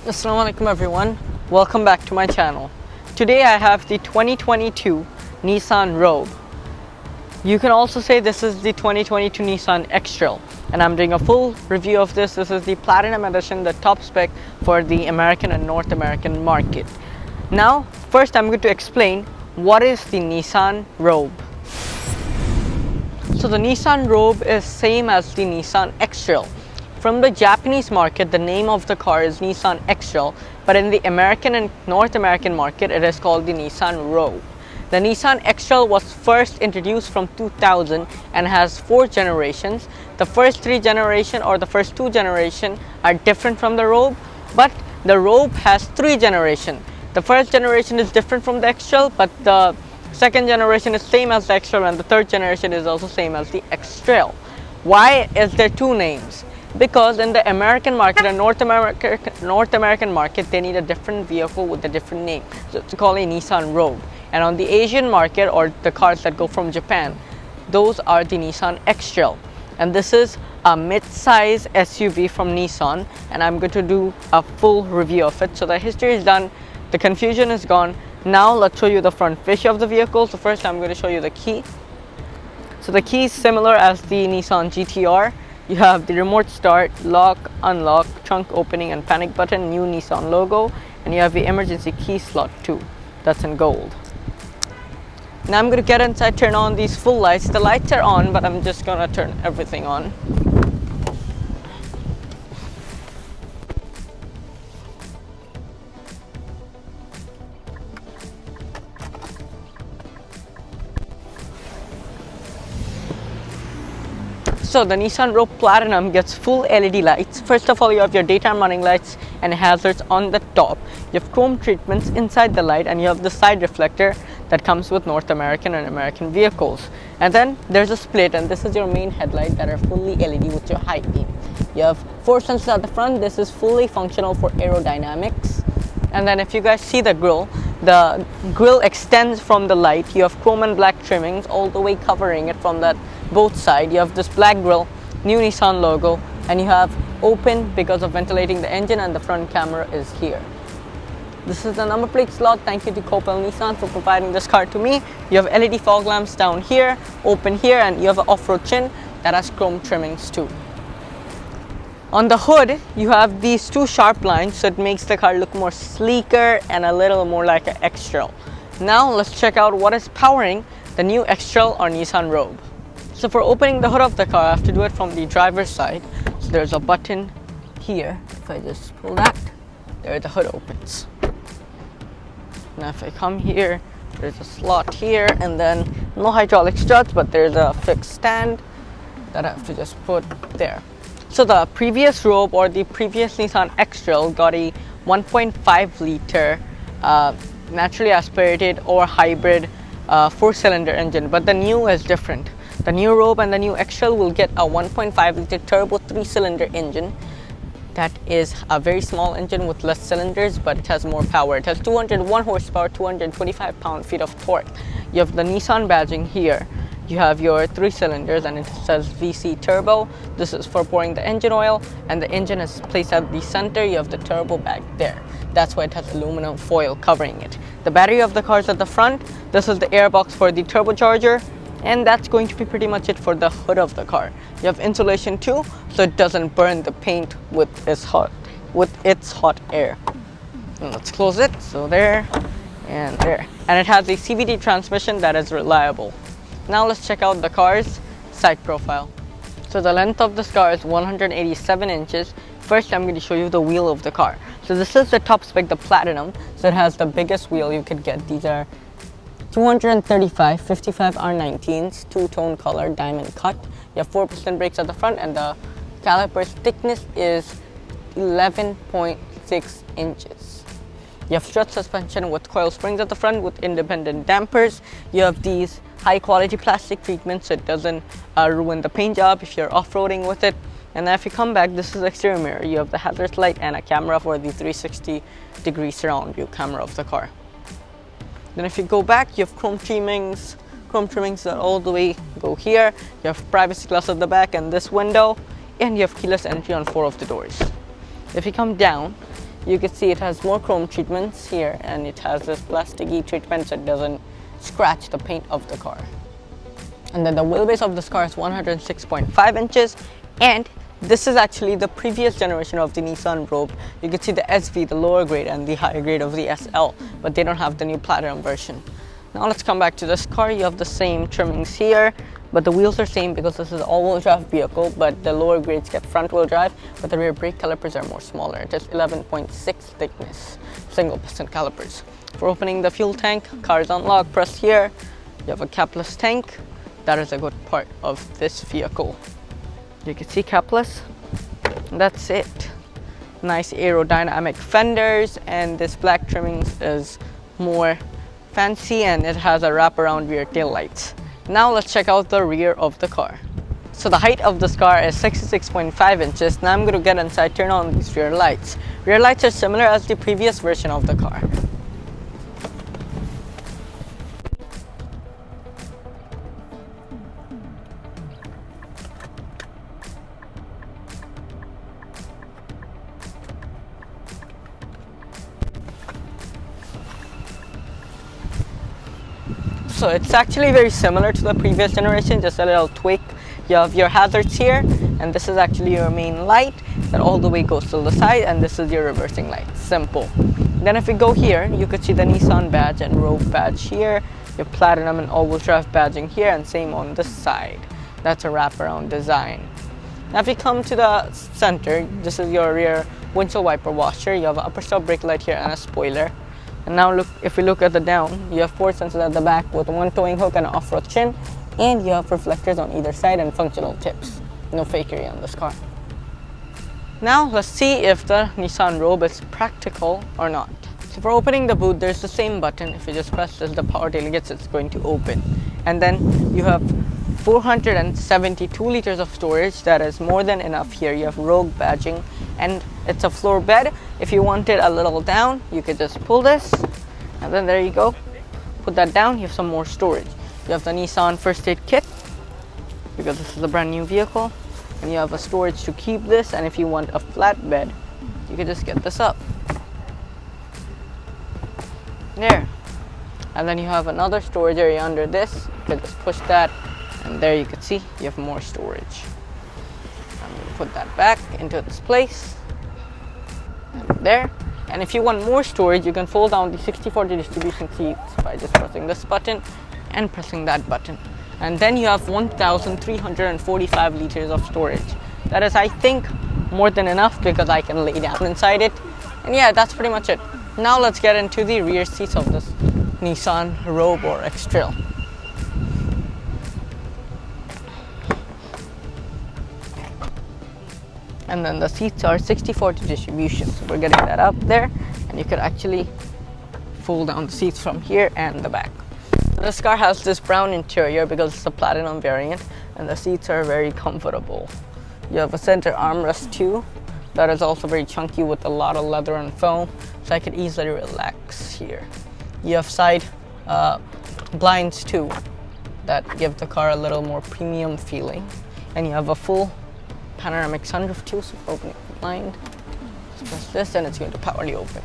Assalamualaikum everyone, welcome back to my channel. Today I have the 2022 Nissan Rogue. You can also say this is the 2022 Nissan X-Trail, and I'm doing a full review of this. This is the Platinum Edition, the top spec for the American and North American market. Now, first I'm going to explain what is the Nissan Rogue. So the Nissan Rogue is same as the Nissan X-Trail. From the Japanese market, the name of the car is Nissan X-Trail, but in the American and North American market, it is called the Nissan Rogue. The Nissan X-Trail was first introduced from 2000 and has 4 generations. The first 3 generations or the first 2 generations are different from the Rogue, but the Rogue has 3 generations. The first generation is different from the X-Trail, but the second generation is same as the X-Trail, and the third generation is also same as the X-Trail. Why is there 2 names? Because in the American market and North American market, they need a different vehicle with a different name. So it's called a Nissan Rogue. And on the Asian market, or the cars that go from Japan, those are the Nissan X-Trail. And this is a mid-size SUV from Nissan, and I'm going to do a full review of it. So the history is done, the confusion is gone. Now let's show you the front face of the vehicle. So first I'm going to show you the key. So the key is similar as the Nissan GT-R. You have the remote start, lock, unlock, trunk opening and panic button, new Nissan logo, and you have the emergency key slot too. That's in gold. Now I'm going to get inside, turn on these full lights. The lights are on, but I'm just going to turn everything on. So the Nissan Rogue Platinum gets full LED lights. First of all, you have your daytime running lights and hazards on the top. You have chrome treatments inside the light, and you have the side reflector that comes with North American and American vehicles. And then there's a split, and this is your main headlight that are fully LED with your high beam. You have 4 sensors at the front. This is fully functional for aerodynamics. And then if you guys see the grill extends from the light. You have chrome and black trimmings all the way covering it from that both sides. You have this black grill, new Nissan logo, and you have open because of ventilating the engine, and the front camera is here. This is the number plate slot. Thank you to Coil Nissan for providing this car to me. You have LED fog lamps down here, open here, and you have an off-road chin that has chrome trimmings too. On the hood, you have these 2 sharp lines, so it makes the car look more sleeker and a little more like an X-Trail. Now let's check out what is powering the new X-Trail or Nissan Rogue. So for opening the hood of the car, I have to do it from the driver's side. So there's a button here. If I just pull that, there the hood opens. Now if I come here, there's a slot here, and then no hydraulic struts, but there's a fixed stand that I have to just put there. So the previous Rogue or the previous Nissan X-Trail got a 1.5 liter naturally aspirated or hybrid 4-cylinder engine, but the new is different. The new Rogue and the new X-Trail will get a 1.5 liter turbo 3-cylinder engine. That is a very small engine with less cylinders, but it has more power. It has 201 horsepower, 225 pound-feet of torque. You have the Nissan badging here. You have your 3 cylinders, and it says VC turbo. This is for pouring the engine oil, and the engine is placed at the center. You have the turbo back there. That's why it has aluminum foil covering it. The battery of the car is at the front. This is the airbox for the turbocharger. And that's going to be pretty much it for the hood of the car. You have insulation too, so it doesn't burn the paint with its hot air. And let's close it. So there and there. And it has a CVT transmission that is reliable. Now let's check out the car's side profile. So the length of this car is 187 inches. First, I'm going to show you the wheel of the car. So this is the top spec, the Platinum. So it has the biggest wheel you could get. These are 235 55 R19s, 2-tone color, diamond cut. You have 4% brakes at the front, and the caliper's thickness is 11.6 inches. You have strut suspension with coil springs at the front with independent dampers. You have these high quality plastic treatments so it doesn't ruin the paint job if you're off-roading with it. And then if you come back, this is the exterior mirror. You have the hazard light and a camera for the 360-degree surround view camera of the car. Then if you go back, you have chrome trimmings that all the way go here. You have privacy glass at the back and this window, and you have keyless entry on 4 of the doors. If you come down, You can see it has more chrome treatments here, and it has this plasticky treatment so it doesn't scratch the paint of the car. And then the wheelbase of this car is 106.5 inches, and this is actually the previous generation of the Nissan Rogue. You can see the SV, the lower grade, and the higher grade of the SL, but they don't have the new Platinum version. Now let's come back to this car. You have the same trimmings here, but the wheels are same because this is an all-wheel drive vehicle, but the lower grades get front-wheel drive, but the rear brake calipers are more smaller. It is 11.6 thickness, single piston calipers. For opening the fuel tank, car is unlocked, press here. You have a capless tank. That is a good part of this vehicle. You can see capless. That's it. Nice aerodynamic fenders, and this black trimmings is more fancy, and it has a wraparound rear tail lights. Now let's check out the rear of the car. So the height of this car is 66.5 inches. Now I'm going to get inside, turn on these rear lights. Rear lights are similar as the previous version of the car. So it's actually very similar to the previous generation, just a little tweak. You have your hazards here, and this is actually your main light that all the way goes to the side, and this is your reversing light. Simple. Then if we go here, you could see the Nissan badge and Rogue badge here, your Platinum and all-wheel drive badging here, and same on this side. That's a wraparound design. Now if we come to the center, this is your rear windshield wiper washer. You have an upper stop brake light here and a spoiler. And now look, if we look at the down, you have 4 sensors at the back with 1 towing hook and an off-road chin, and you have reflectors on either side and functional tips. No fakery on this car. Now let's see if the Nissan Rogue is practical or not. So for opening the boot, there's the same button. If you just press this, the power tailgates, it's going to open. And then you have 472 liters of storage. That is more than enough here. You have Rogue badging, and it's a floor bed. If you want it a little down, you could just pull this, and then there you go. Put that down, you have some more storage. You have the Nissan first aid kit, because this is a brand new vehicle, and you have a storage to keep this, and if you want a flat bed, you can just get this up. There. And then you have another storage area under this. You can just push that, and there you can see you have more storage. I'm going to put that back into its place. There. And if you want more storage, you can fold down the 60/40 distribution seats by just pressing this button and pressing that button. And then you have 1,345 liters of storage. That is, I think, more than enough because I can lay down inside it. And yeah, that's pretty much it. Now let's get into the rear seats of this Nissan Rogue or X-Trail. And then the seats are 60/40 distribution, so we're getting that up there, and you could actually fold down the seats from here and the back. So this car has this brown interior because it's a Platinum variant, and the seats are very comfortable. You have a center armrest too, that is also very chunky with a lot of leather and foam, so I could easily relax here. You have side blinds too, that give the car a little more premium feeling, and you have a full panoramic sunroof too, so for opening the blind, just press this and it's going to powerly open.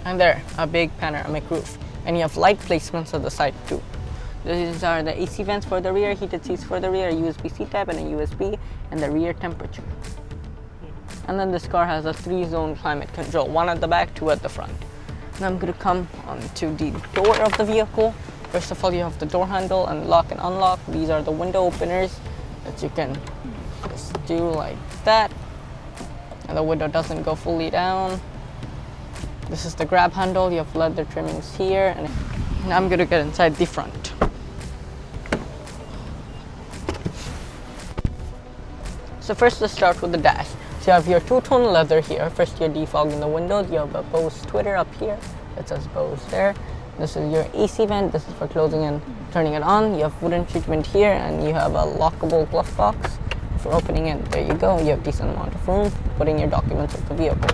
And there, a big panoramic roof, and you have light placements at the side too. These are the AC vents for the rear, heated seats for the rear, a USB-C type and a USB, and the rear temperature. And then this car has a 3-zone climate control, 1 at the back, 2 at the front. Now I'm going to come onto the door of the vehicle. First of all, you have the door handle and lock and unlock. These are the window openers that you can just do like that. And the window doesn't go fully down. This is the grab handle. You have leather trimmings here. And now I'm going to get inside the front. So first let's start with the dash. So you have your 2-tone leather here. First you're defogging the windows. You have a Bose Twitter up here. It says Bose there. This is your AC vent. This is for closing and turning it on. You have wooden treatment here, and you have a lockable glove box for opening it. There you go. You have decent amount of room for putting your documents of the vehicle.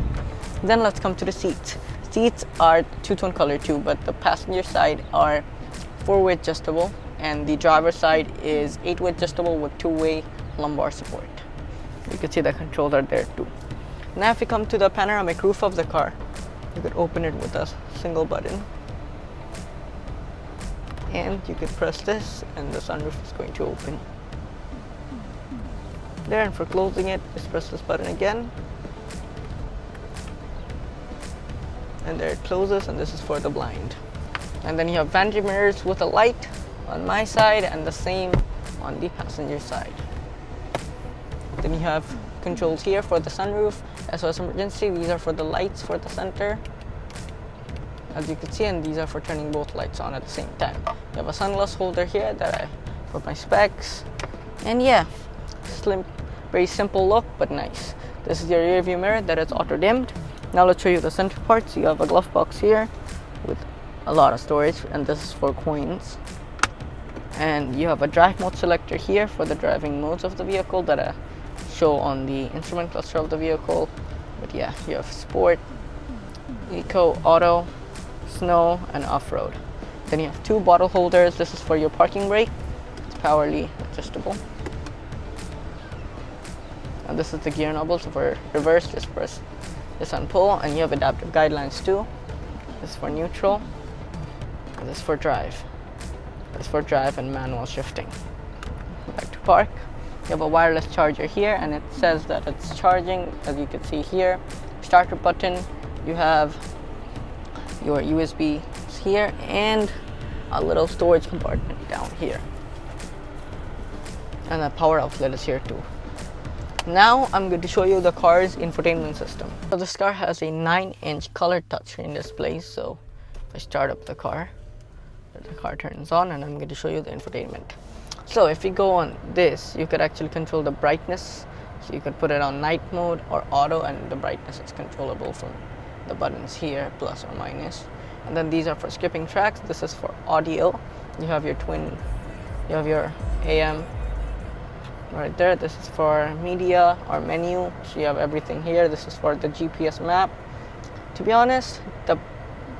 Then let's come to the seats. Seats are 2-tone color too, but the passenger side are 4-way adjustable. and the driver's side is 8-way adjustable with 2-way lumbar support. You can see the controls are there too. Now if you come to the panoramic roof of the car, you could open it with a single button, and you could press this and the sunroof is going to open. There, and for closing it, just press this button again, and there it closes, and this is for the blind. And then you have vanity mirrors with a light on my side and the same on the passenger side. Then you have controls here for the sunroof, SOS emergency. These are for the lights for the center, as you can see, and these are for turning both lights on at the same time. You have a sunglass holder here that I put my specs, and yeah, slim, very simple look but nice. This is your rear view mirror that is auto dimmed. Now let's show you the center parts. You have a glove box here with a lot of storage, and this is for coins. And you have a drive mode selector here for the driving modes of the vehicle that I show on the instrument cluster of the vehicle. But yeah, you have sport, eco, auto, snow, and off-road. Then you have 2 bottle holders. This is for your parking brake. It's powerly adjustable. And this is the gear knob. So for reverse, just press this and pull, and you have adaptive guidelines too. This is for neutral, and this is for drive. This is for drive and manual shifting. Back to park. You have a wireless charger here, and it says that it's charging, as you can see here. Starter button. You have your USB here and a little storage compartment down here, and the power outlet is here too. Now I'm going to show you the car's infotainment system. So this car has a 9-inch color touchscreen display. So if I start up the car turns on, and I'm going to show you the infotainment. So if you go on this, you could actually control the brightness. So you could put it on night mode or auto, and the brightness is controllable from the buttons here, plus or minus. And then these are for skipping tracks. This is for audio. You have your you have your AM right there. This is for media or menu. So you have everything here. This is for the GPS map. To be honest,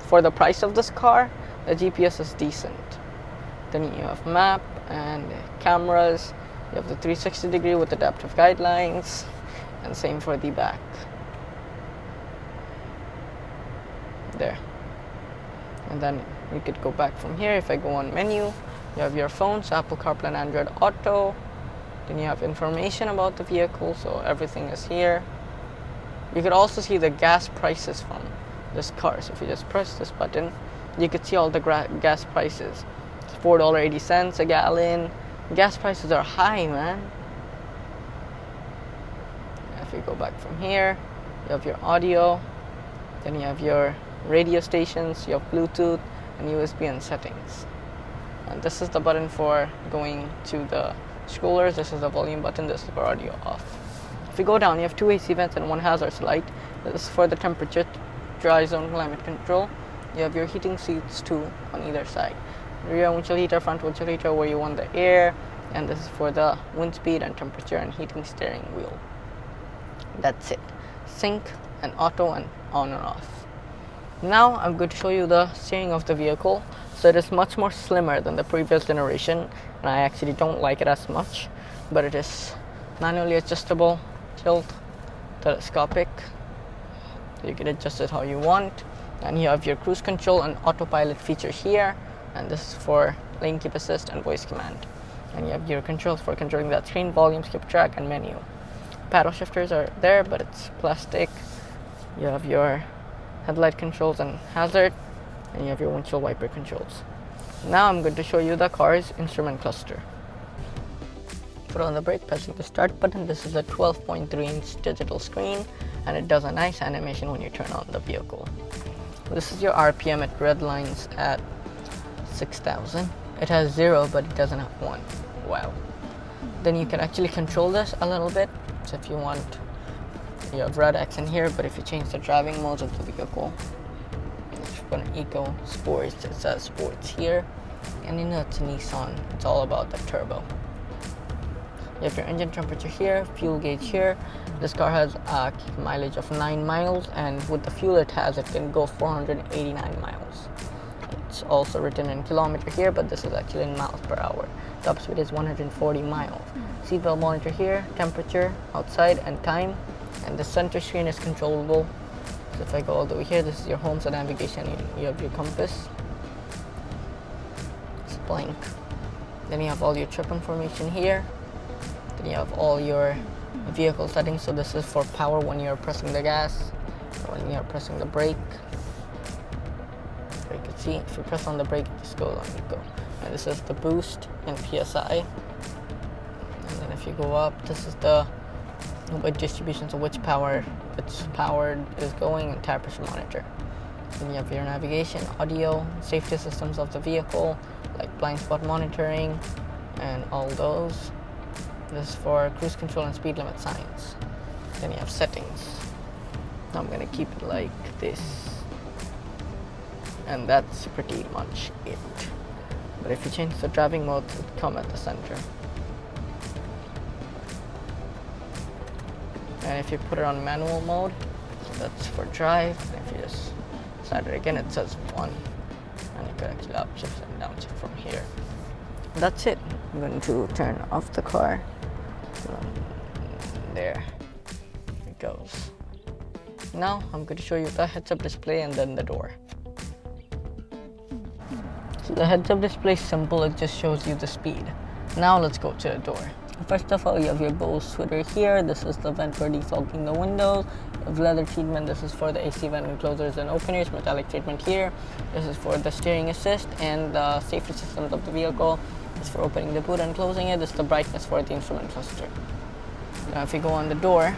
for the price of this car, the GPS is decent. Then you have map and cameras. You have the 360 degree with adaptive guidelines, and same for the back. There. And then you could go back from here. If I go on menu, you have your phones, Apple CarPlay and Android Auto. Then you have information about the vehicle, so everything is here. You could also see the gas prices from this car. So if you just press this button, you could see all the gas prices. It's $4.80 a gallon. Gas prices are high, man. If you go back from here, you have your audio. Then you have your radio stations, you have Bluetooth and USB and settings. And this is the button for going to the scrollers. This is the volume button. This is for audio off. If you go down, you have 2 AC vents and 1 hazards light. This is for the temperature, dry zone climate control. You have your heating seats too on either side. Rear windshield heater, front windshield heater where you want the air, and this is for the wind speed and temperature and heating steering wheel. That's it. Sync and auto and on and off. Now I'm going to show you the steering of the vehicle. So it is much more slimmer than the previous generation, and I actually don't like it as much, but it is manually adjustable, tilt, telescopic, so you can adjust it how you want. And you have your cruise control and autopilot feature here, and this is for lane keep assist and voice command. And you have your controls for controlling that screen, volume, skip track, and menu. Paddle shifters are there, but it's plastic. You have your headlight controls and hazard, and you have your windshield wiper controls. Now I'm going to show you the car's instrument cluster. Put on the brake, pressing the start button. This is a 12.3-inch digital screen, and it does a nice animation when you turn on the vehicle. This is your RPM. It red lines at 6,000. It has 0, but it doesn't have 1. Wow. Then you can actually control this a little bit. So if you want, you have red X in here, but if you change the driving modes of the vehicle, if you put an Eco, Sports, it says Sports here. And you know it's a Nissan. It's all about the turbo. You have your engine temperature here, fuel gauge here. This car has a mileage of 9 miles, and with the fuel it has, it can go 489 miles. it's also written in kilometer here, but this is actually in miles per hour. Top speed is 140 miles. Seatbelt monitor here, temperature outside, and time. And the center screen is controllable. So if I go all the way here, this is your home, so navigation, you have your compass. It's blank. Then you have all your trip information here. Then you have all your vehicle settings. So this is for power when you're pressing the gas, or when you're pressing the brake. So you can see if you press on the brake, it just goes on and go. And this is the boost in PSI. And then if you go up, this is the distribution, so which power it's powered is going, and tire pressure monitor. Then you have your navigation, audio, safety systems of the vehicle, like blind spot monitoring and all those. This is for cruise control and speed limit signs. Then you have settings. I'm gonna keep it like this, and that's pretty much it. But if you change the driving mode, it will come at the center. And if you put it on manual mode, that's for drive. And if you just slide it again, it says 1. And you can actually upshift and downshift from here. That's it. I'm going to turn off the car. There it goes. Now I'm going to show you the heads-up display and then the door. So the heads-up display is simple, it just shows you the speed. Now let's go to the door. First of all, you have your Bose sweater here. This is the vent for defogging the windows. You have leather treatment. This is for the AC vent enclosures and openers. Metallic treatment here. This is for the steering assist and the safety systems of the vehicle. This is for opening the boot and closing it. This is the brightness for the instrument cluster. Now if you go on the door,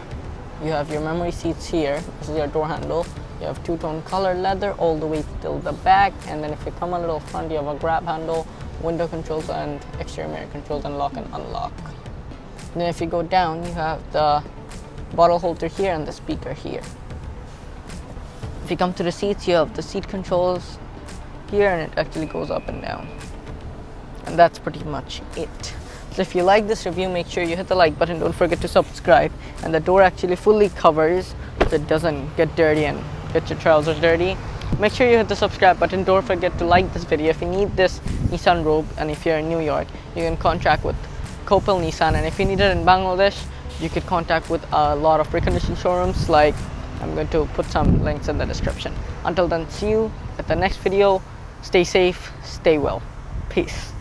you have your memory seats here. This is your door handle. You have two-tone color leather all the way till the back. And then if you come a little front, you have a grab handle, window controls and exterior mirror controls, and lock and unlock. And then if you go down, you have the bottle holder here and the speaker here. If you come to the seats, you have the seat controls here, and it actually goes up and down. And that's pretty much it. So if you like this review, make sure you hit the like button. Don't forget to subscribe. And the door actually fully covers so it doesn't get dirty and get your trousers dirty. Make sure you hit the subscribe button. Don't forget to like this video. If you need this Nissan robe, and if you're in New York, you can contract with Coil Nissan, and if you need it in Bangladesh, you could contact with a lot of reconditioned showrooms. Like, I'm going to put some links in the description. Until then, see you at the next video. Stay safe, stay well. Peace.